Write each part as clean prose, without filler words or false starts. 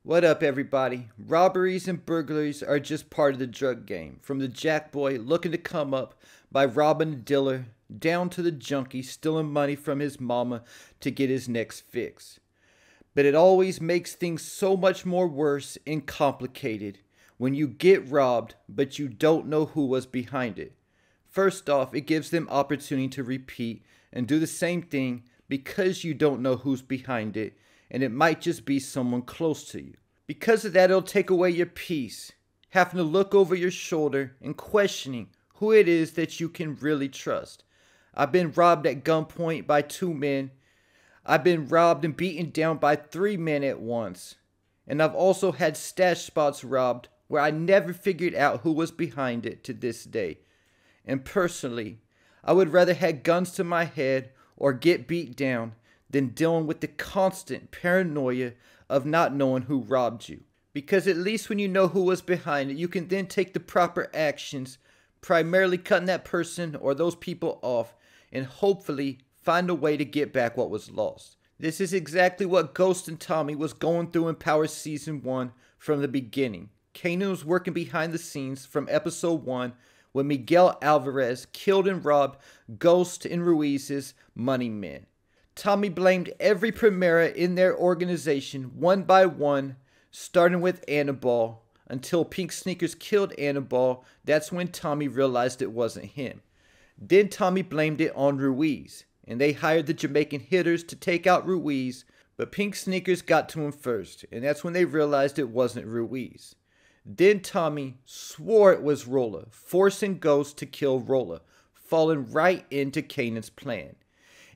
What up, everybody? Robberies and burglaries are just part of the drug game. From the jack boy looking to come up by robbing a dealer, down to the junkie stealing money from his mama to get his next fix. But it always makes things so much more worse and complicated when you get robbed, but you don't know who was behind it. First off, it gives them opportunity to repeat and do the same thing because you don't know who's behind it, and it might just be someone close to you. Because of that, it'll take away your peace, having to look over your shoulder and questioning who it is that you can really trust. I've been robbed at gunpoint by 2 men. I've been robbed and beaten down by 3 men at once. And I've also had stash spots robbed where I never figured out who was behind it to this day. And personally, I would rather have guns to my head or get beat down than dealing with the constant paranoia of not knowing who robbed you. Because at least when you know who was behind it, you can then take the proper actions, primarily cutting that person or those people off, and hopefully find a way to get back what was lost. This is exactly what Ghost and Tommy was going through in Power Season 1 from the beginning. Kanan was working behind the scenes from Episode 1 when Miguel Alvarez killed and robbed Ghost and Ruiz's money men. Tommy blamed every Primera in their organization one by one, starting with Annabelle, until Pink Sneakers killed Annabelle. That's when Tommy realized it wasn't him. Then Tommy blamed it on Ruiz, and they hired the Jamaican hitters to take out Ruiz, but Pink Sneakers got to him first, and that's when they realized it wasn't Ruiz. Then Tommy swore it was Rolla, forcing Ghost to kill Rolla, falling right into Kanan's plan.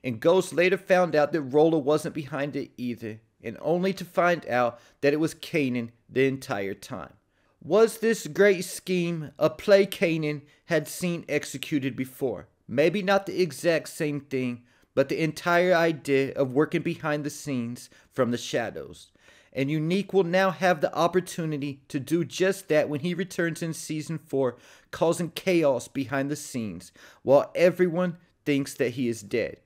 And Ghost later found out that Rolla wasn't behind it either, and only to find out that it was Kanan the entire time. Was this great scheme a play Kanan had seen executed before? Maybe not the exact same thing, but the entire idea of working behind the scenes from the shadows. And Unique will now have the opportunity to do just that when he returns in Season 4, causing chaos behind the scenes, while everyone thinks that he is dead.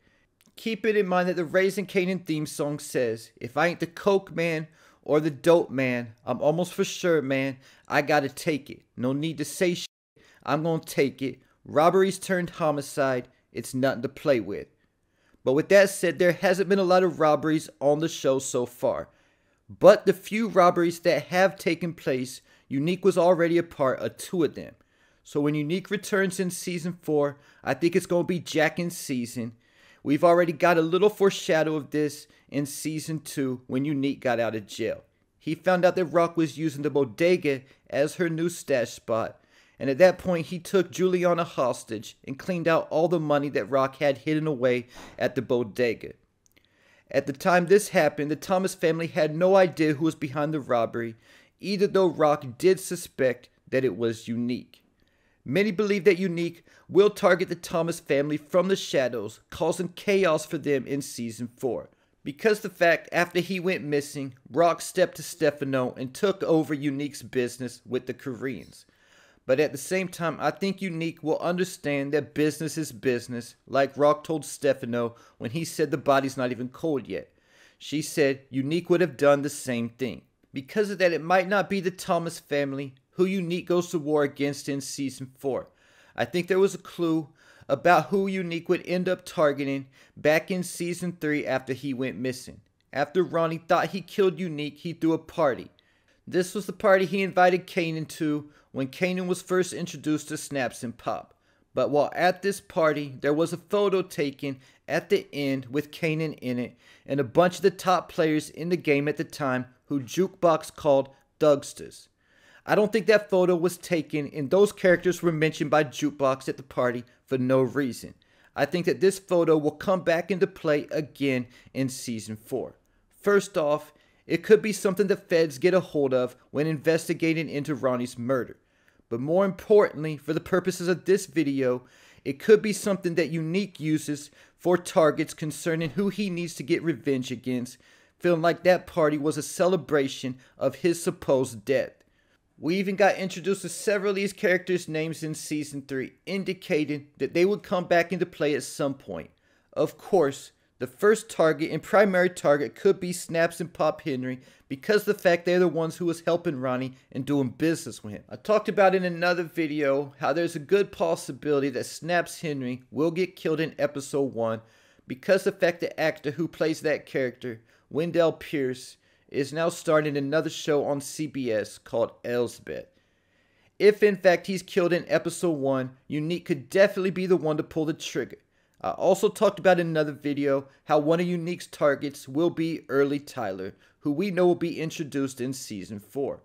Keep it in mind that the Raising Kanan theme song says, "If I ain't the coke man or the dope man, I'm almost for sure, man, I gotta take it. No need to say shit, I'm gonna take it. Robberies turned homicide, it's nothing to play with." But with that said, there hasn't been a lot of robberies on the show so far. But the few robberies that have taken place, Unique was already a part of 2 of them. So when Unique returns in Season 4, I think it's going to be Jackin's season. We've already got a little foreshadow of this in Season 2 when Unique got out of jail. He found out that Rock was using the bodega as her new stash spot, and at that point he took Juliana hostage and cleaned out all the money that Rock had hidden away at the bodega. At the time this happened, the Thomas family had no idea who was behind the robbery, even though Rock did suspect that it was Unique. Many believe that Unique will target the Thomas family from the shadows, causing chaos for them in Season 4. Because the fact after he went missing, Rock stepped to Stefano and took over Unique's business with the Koreans. But at the same time, I think Unique will understand that business is business, like Rock told Stefano when he said the body's not even cold yet. She said Unique would have done the same thing. Because of that, it might not be the Thomas family who Unique goes to war against in Season 4. I think there was a clue about who Unique would end up targeting back in Season 3 after he went missing. After Ronnie thought he killed Unique, he threw a party. This was the party he invited Kanan to when Kanan was first introduced to Snaps and Pop. But while at this party, there was a photo taken at the end with Kanan in it and a bunch of the top players in the game at the time who Jukebox called Thugsters. I don't think that photo was taken and those characters were mentioned by Jukebox at the party for no reason. I think that this photo will come back into play again in Season 4. First off, it could be something the feds get a hold of when investigating into Ronnie's murder. But more importantly, for the purposes of this video, it could be something that Unique uses for targets concerning who he needs to get revenge against, feeling like that party was a celebration of his supposed death. We even got introduced to several of these characters' names in Season 3, indicating that they would come back into play at some point. Of course, The first target and primary target could be Snaps and Pop Henry because of the fact they're the ones who was helping Ronnie and doing business with him. I talked about in another video how there's a good possibility that Snaps Henry will get killed in episode 1 because of the fact the actor who plays that character, Wendell Pierce, is now starting another show on CBS called Elsbeth. If in fact he's killed in episode 1, Unique could definitely be the one to pull the trigger. I also talked about in another video how one of Unique's targets will be Early Tyler, who we know will be introduced in season 4.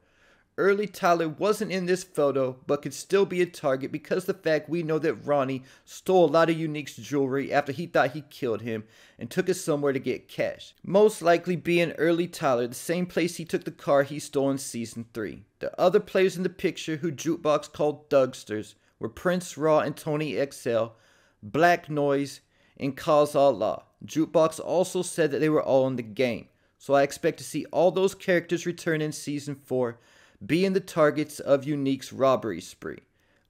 Early Tyler wasn't in this photo, but could still be a target because of the fact we know that Ronnie stole a lot of Unique's jewelry after he thought he killed him and took it somewhere to get cash. Most likely being Early Tyler, the same place he took the car he stole in season 3. The other players in the picture who Jukebox called Thugsters were Prince Raw and Tony XL, Black Noise, and Kaz Allah. Jukebox also said that they were all in the game, so I expect to see all those characters return in season 4, being the targets of Unique's robbery spree,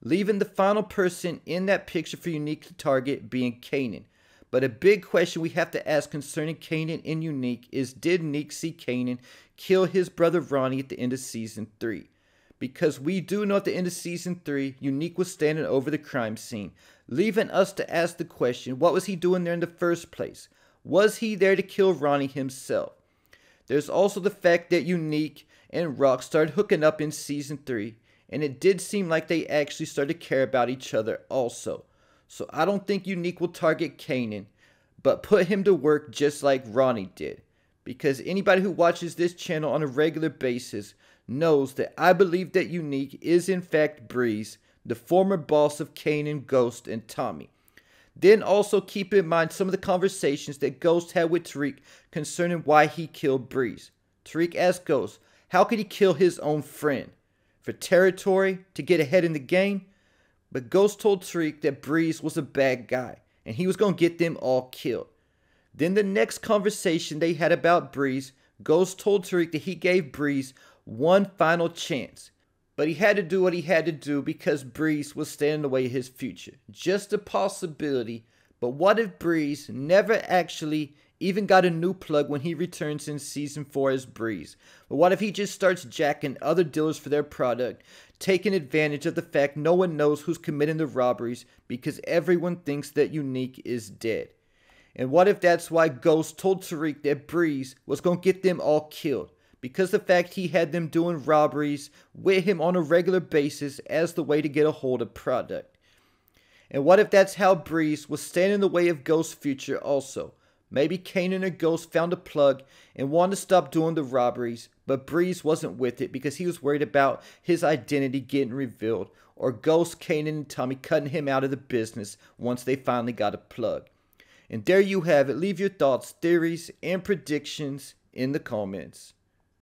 leaving the final person in that picture for Unique to target being Kanan. But a big question we have to ask concerning Kanan and Unique is, did Unique see Kanan kill his brother Ronnie at the end of season 3? Because we do know at the end of season 3, Unique was standing over the crime scene, leaving us to ask the question, what was he doing there in the first place? Was he there to kill Ronnie himself? There's also the fact that Unique and Rock started hooking up in season 3, and it did seem like they actually started to care about each other also. So I don't think Unique will target Kanan, but put him to work just like Ronnie did. Because anybody who watches this channel on a regular basis knows that I believe that Unique is in fact Breeze, the former boss of Kanan, Ghost, and Tommy. Then also keep in mind some of the conversations that Ghost had with Tariq concerning why he killed Breeze. Tariq asked Ghost, how could he kill his own friend? For territory? To get ahead in the game? But Ghost told Tariq that Breeze was a bad guy, and he was going to get them all killed. Then the next conversation they had about Breeze, Ghost told Tariq that he gave Breeze one final chance. But he had to do what he had to do because Breeze was standing in the way of his future. Just a possibility, but what if Breeze never actually even got a new plug when he returns in season 4 as Breeze? But what if he just starts jacking other dealers for their product, taking advantage of the fact no one knows who's committing the robberies because everyone thinks that Unique is dead? And what if that's why Ghost told Tariq that Breeze was going to get them all killed? Because the fact he had them doing robberies with him on a regular basis as the way to get a hold of product. And what if that's how Breeze was standing in the way of Ghost's future also? Maybe Kanan or Ghost found a plug and wanted to stop doing the robberies, but Breeze wasn't with it because he was worried about his identity getting revealed, or Ghost, Kanan, and Tommy cutting him out of the business once they finally got a plug. And there you have it. Leave your thoughts, theories, and predictions in the comments.